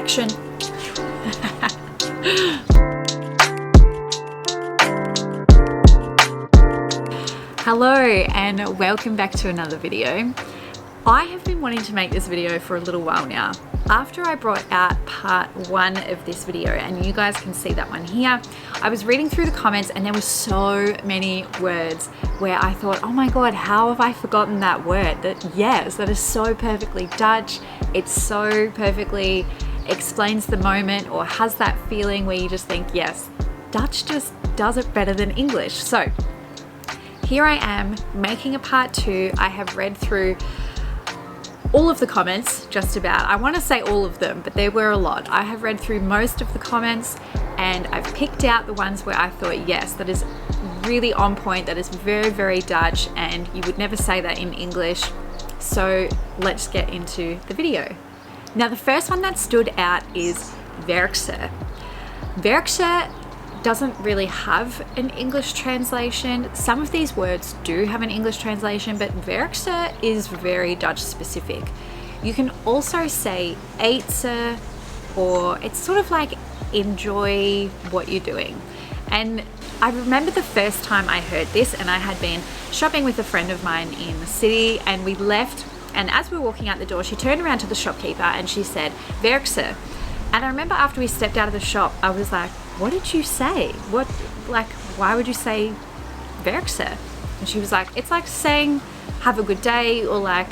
Action. Hello and welcome back to another video. I have been wanting to make this video for a little while now. After I brought out part 1 of this video, and you guys can see that one here, I was reading through the comments and there were so many words where I thought, oh my god, how have I forgotten that word? That is so perfectly Dutch. It so perfectly explains the moment or has that feeling where you just think, yes, Dutch just does it better than English. So here I am making a part 2. I have read through all of the comments, just about. I want to say all of them, but there were a lot. I have read through most of the comments and I've picked out the ones where I thought, yes, that is really on point, that is very, very Dutch, and you would never say that in English. So let's get into the video. Now, the first one that stood out is werk. Werk doesn't really have an English translation. Some of these words do have an English translation, but werk is very Dutch specific. You can also say eens, or it's sort of like enjoy what you're doing. And I remember the first time I heard this, and I had been shopping with a friend of mine in the city, and we left, and as we were walking out the door, she turned around to the shopkeeper and she said, werk. And I remember after we stepped out of the shop, I was like, what did you say? Why would you say werk? And she was like, it's like saying have a good day or like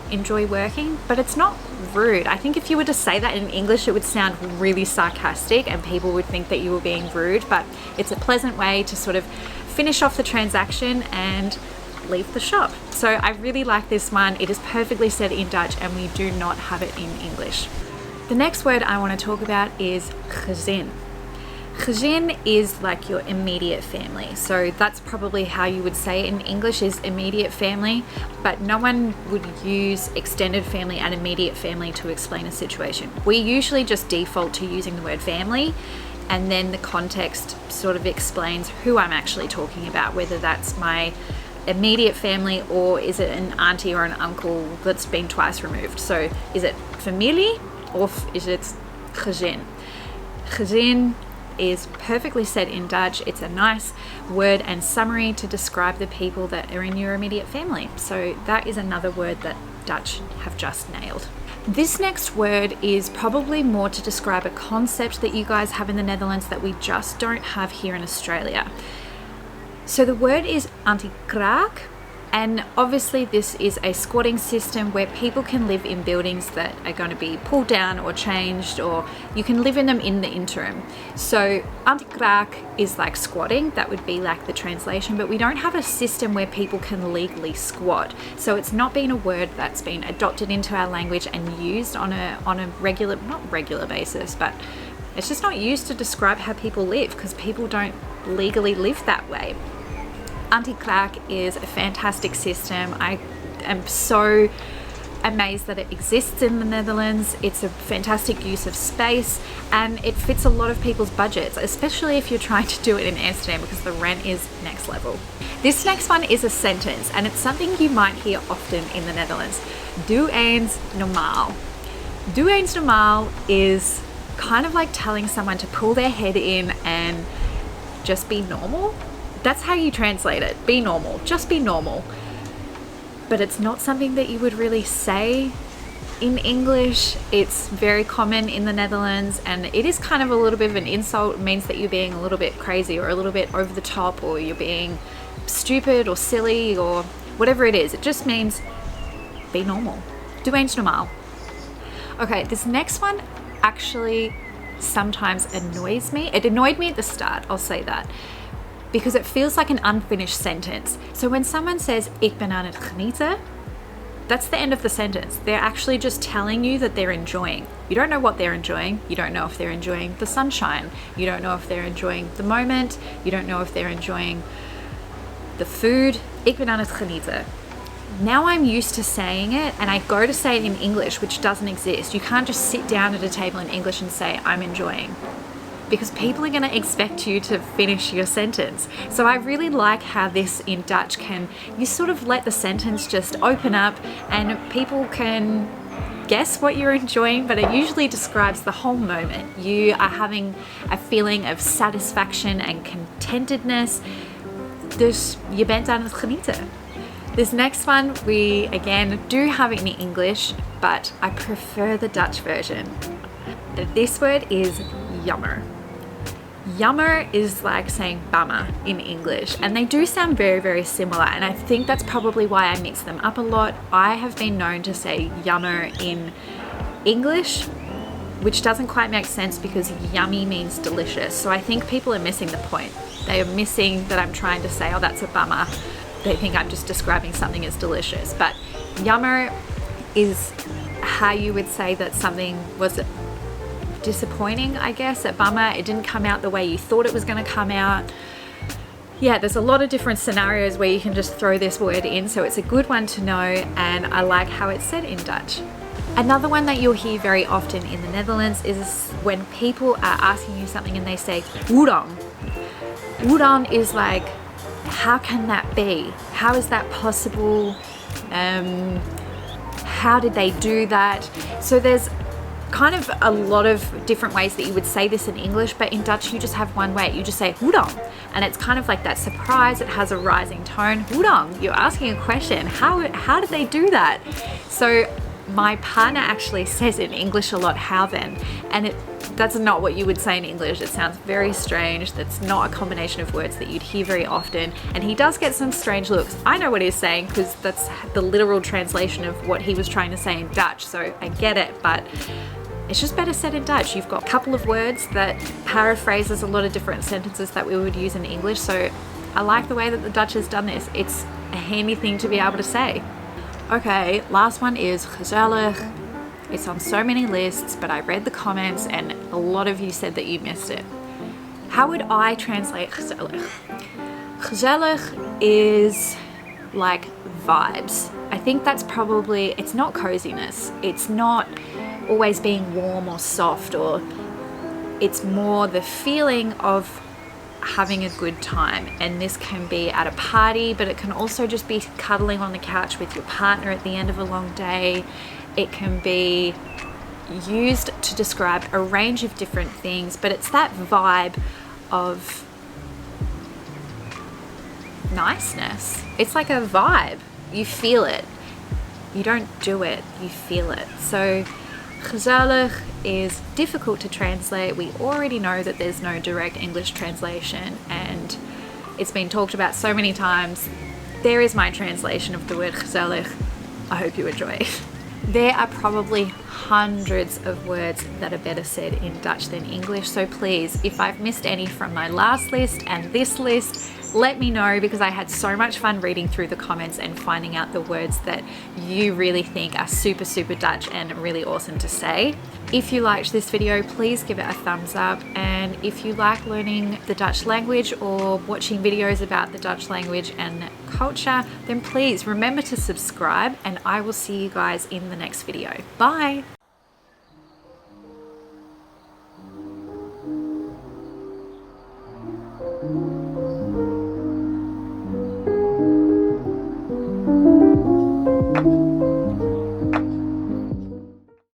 enjoy working, but it's not rude. I think if you were to say that in English, it would sound really sarcastic and people would think that you were being rude, but it's a pleasant way to sort of finish off the transaction and leave the shop. So I really like this one. It is perfectly said in Dutch and we do not have it in English. The next word I want to talk about is gezin. Gezin is like your immediate family. So that's probably how you would say it in English, is immediate family, but no one would use extended family and immediate family to explain a situation. We usually just default to using the word family, and then the context sort of explains who I'm actually talking about, whether that's my immediate family or is it an auntie or an uncle that's been twice removed. So is it familie or is it gezin? Gezin is perfectly said in Dutch. It's a nice word and summary to describe the people that are in your immediate family. So that is another word that Dutch have just nailed. This next word is probably more to describe a concept that you guys have in the Netherlands that we just don't have here in Australia. So the word is antikraak. And obviously this is a squatting system where people can live in buildings that are going to be pulled down or changed, or you can live in them in the interim. So antikraak is like squatting, that would be like the translation, but we don't have a system where people can legally squat. So it's not been a word that's been adopted into our language and used on a regular, not regular basis, but it's just not used to describe how people live because people don't legally live that way. Antikraak is a fantastic system. I am so amazed that it exists in the Netherlands. It's a fantastic use of space and it fits a lot of people's budgets, especially if you're trying to do it in Amsterdam because the rent is next level. This next one is a sentence and it's something you might hear often in the Netherlands. Doe eens normaal. Doe eens normaal is kind of like telling someone to pull their head in and just be normal. That's how you translate it. Be normal. Just be normal. But it's not something that you would really say in English. It's very common in the Netherlands and it is kind of a little bit of an insult. It means that you're being a little bit crazy or a little bit over the top, or you're being stupid or silly or whatever it is. It just means be normal. Doe eens normaal. Okay, this next one actually sometimes annoys me. It annoyed me at the start, I'll say that, because it feels like an unfinished sentence. So when someone says, ik ben aan het genieten, that's the end of the sentence. They're actually just telling you that they're enjoying. You don't know what they're enjoying. You don't know if they're enjoying the sunshine. You don't know if they're enjoying the moment. You don't know if they're enjoying the food. Ik ben aan het genieten. Now I'm used to saying it and I go to say it in English, which doesn't exist. You can't just sit down at a table in English and say, I'm enjoying. because people are going to expect you to finish your sentence. So I really like how this in Dutch you sort of let the sentence just open up and people can guess what you're enjoying, but it usually describes the whole moment. You are having a feeling of satisfaction and contentedness. Dus je bent aan het genieten. This next one we again do have in English, but I prefer the Dutch version. This word is jammer. Jammer is like saying bummer in English, and they do sound very, very similar, and I think that's probably why I mix them up a lot. I have been known to say jammer in English, which doesn't quite make sense because yummy means delicious. So I think people are missing the point. They are missing that I'm trying to say, oh, that's a bummer. They think I'm just describing something as delicious. But jammer is how you would say that something was disappointing, I guess. A bummer, it didn't come out the way you thought it was going to come out. Yeah, there's a lot of different scenarios where you can just throw this word in, so it's a good one to know, and I like how it's said in Dutch. Another one that you'll hear very often in the Netherlands is when people are asking you something and they say, hoe dan? Hoe dan is like, how can that be? How is that possible? How did they do that? So there's kind of a lot of different ways that you would say this in English, but in Dutch you just have one way. You just say hoe dan, and it's kind of like that surprise. It has a rising tone. Hoe dan? You're asking a question. How did they do that? So my partner actually says in English a lot, how then, and that's not what you would say in English. It sounds very strange. That's not a combination of words that you'd hear very often, and he does get some strange looks. I know what he's saying because that's the literal translation of what he was trying to say in Dutch, so I get it, but it's just better said in Dutch. You've got a couple of words that paraphrases a lot of different sentences that we would use in English, so I like the way that the Dutch has done this. It's a handy thing to be able to say. Okay, last one is gezellig. It's on so many lists, but I read the comments and a lot of you said that you missed it. How would I translate gezellig? Gezellig is like vibes. I think that's probably, it's not coziness. It's not always being warm or soft, or it's more the feeling of having a good time. And this can be at a party, but it can also just be cuddling on the couch with your partner at the end of a long day. It can be used to describe a range of different things, but it's that vibe of niceness. It's like a vibe. You feel it. You don't do it, you feel it. So gezellig is difficult to translate. We already know that there's no direct English translation, and it's been talked about so many times. There is my translation of the word gezellig. I hope you enjoy it. There are probably hundreds of words that are better said in Dutch than English, so please, if I've missed any from my last list and this list, let me know, because I had so much fun reading through the comments and finding out the words that you really think are super, super Dutch and really awesome to say. If you liked this video, please give it a thumbs up, and if you like learning the Dutch language or watching videos about the Dutch language and culture, then please remember to subscribe, and I will see you guys in the next video. Bye!